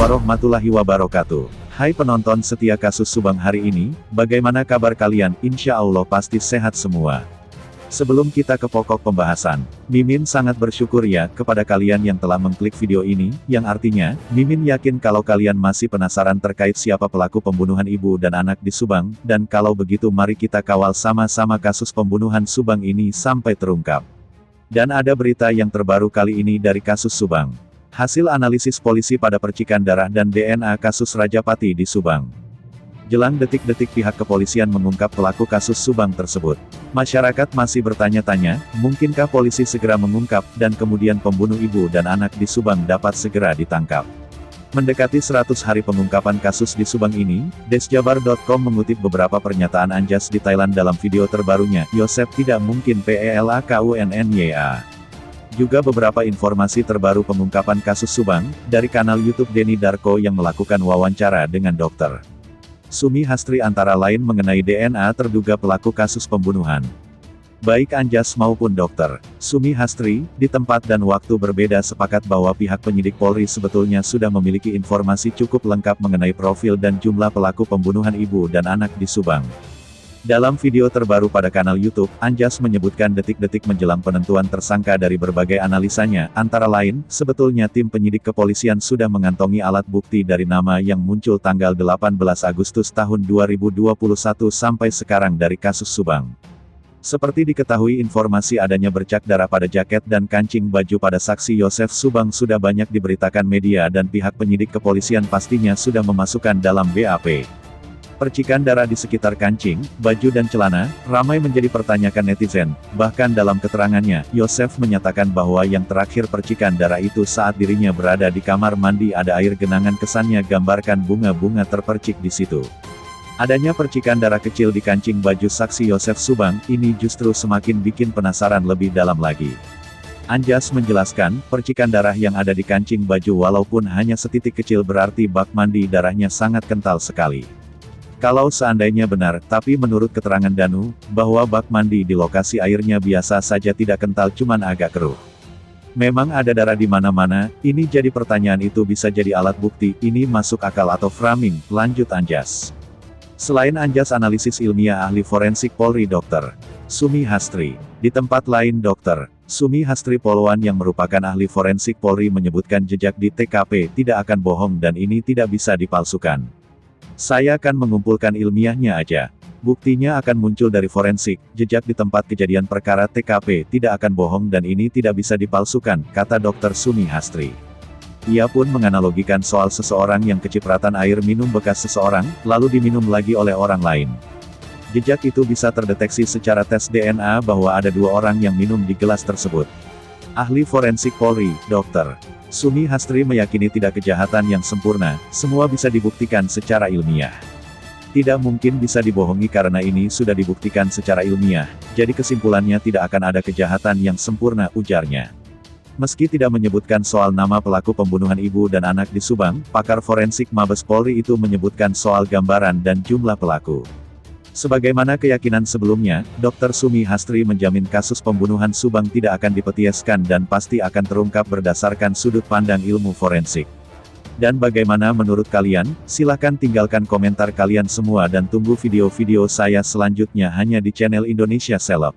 warahmatullahi wabarakatuh. Hai penonton setia kasus Subang hari ini, bagaimana kabar kalian? Insya Allah pasti sehat semua. Sebelum kita ke pokok pembahasan, Mimin sangat bersyukur ya kepada kalian yang telah mengklik video ini, yang artinya, Mimin yakin kalau kalian masih penasaran terkait siapa pelaku pembunuhan ibu dan anak di Subang, dan kalau begitu mari kita kawal sama-sama kasus pembunuhan Subang ini sampai terungkap. Dan ada berita yang terbaru kali ini dari kasus Subang. Hasil analisis polisi pada percikan darah dan DNA kasus Rajapati di Subang. Jelang detik-detik pihak kepolisian mengungkap pelaku kasus Subang tersebut. Masyarakat masih bertanya-tanya, mungkinkah polisi segera mengungkap, dan kemudian pembunuh ibu dan anak di Subang dapat segera ditangkap. Mendekati 100 hari pengungkapan kasus di Subang ini, Desjabar.com mengutip beberapa pernyataan Anjas di Thailand dalam video terbarunya, Yosef tidak mungkin PELAKUNNYA. Juga beberapa informasi terbaru pengungkapan kasus Subang, dari kanal YouTube Denny Darko yang melakukan wawancara dengan Dr. Sumi Hastri antara lain mengenai DNA terduga pelaku kasus pembunuhan. Baik Anjas maupun Dr. Sumi Hastri, di tempat dan waktu berbeda sepakat bahwa pihak penyidik Polri sebetulnya sudah memiliki informasi cukup lengkap mengenai profil dan jumlah pelaku pembunuhan ibu dan anak di Subang. Dalam video terbaru pada kanal YouTube, Anjas menyebutkan detik-detik menjelang penentuan tersangka dari berbagai analisanya, antara lain, sebetulnya tim penyidik kepolisian sudah mengantongi alat bukti dari nama yang muncul tanggal 18 Agustus tahun 2021 sampai sekarang dari kasus Subang. Seperti diketahui informasi adanya bercak darah pada jaket dan kancing baju pada saksi Yosef Subang sudah banyak diberitakan media dan pihak penyidik kepolisian pastinya sudah memasukkan dalam BAP. Percikan darah di sekitar kancing, baju dan celana, ramai menjadi pertanyaan netizen. Bahkan dalam keterangannya, Yosef menyatakan bahwa yang terakhir percikan darah itu saat dirinya berada di kamar mandi ada air genangan kesannya gambarkan bunga-bunga terpercik di situ. Adanya percikan darah kecil di kancing baju saksi Yosef Subang, ini justru semakin bikin penasaran lebih dalam lagi. Anjas menjelaskan, percikan darah yang ada di kancing baju walaupun hanya setitik kecil berarti bak mandi darahnya sangat kental sekali. Kalau seandainya benar, tapi menurut keterangan Danu, bahwa bak mandi di lokasi airnya biasa saja tidak kental cuman agak keruh. Memang ada darah di mana-mana, ini jadi pertanyaan itu bisa jadi alat bukti, ini masuk akal atau framing, lanjut Anjas. Selain Anjas analisis ilmiah ahli forensik Polri Dr. Sumi Hastri. Di tempat lain Dr. Sumi Hastri Polwan yang merupakan ahli forensik Polri menyebutkan jejak di TKP tidak akan bohong dan ini tidak bisa dipalsukan. Saya akan mengumpulkan ilmiahnya aja. Buktinya akan muncul dari forensik, jejak di tempat kejadian perkara TKP tidak akan bohong dan ini tidak bisa dipalsukan, kata Dr. Sumi Hastri. Ia pun menganalogikan soal seseorang yang kecipratan air minum bekas seseorang, lalu diminum lagi oleh orang lain. Jejak itu bisa terdeteksi secara tes DNA bahwa ada dua orang yang minum di gelas tersebut. Ahli forensik Polri, Dr. Sumi Hastri meyakini tidak kejahatan yang sempurna, semua bisa dibuktikan secara ilmiah. Tidak mungkin bisa dibohongi karena ini sudah dibuktikan secara ilmiah, jadi kesimpulannya tidak akan ada kejahatan yang sempurna, ujarnya. Meski tidak menyebutkan soal nama pelaku pembunuhan ibu dan anak di Subang, pakar forensik Mabes Polri itu menyebutkan soal gambaran dan jumlah pelaku. Sebagaimana keyakinan sebelumnya, Dr. Sumi Hastri menjamin kasus pembunuhan Subang tidak akan dipetieskan dan pasti akan terungkap berdasarkan sudut pandang ilmu forensik. Dan bagaimana menurut kalian? Silahkan tinggalkan komentar kalian semua dan tunggu video-video saya selanjutnya hanya di channel Indonesia Seleb.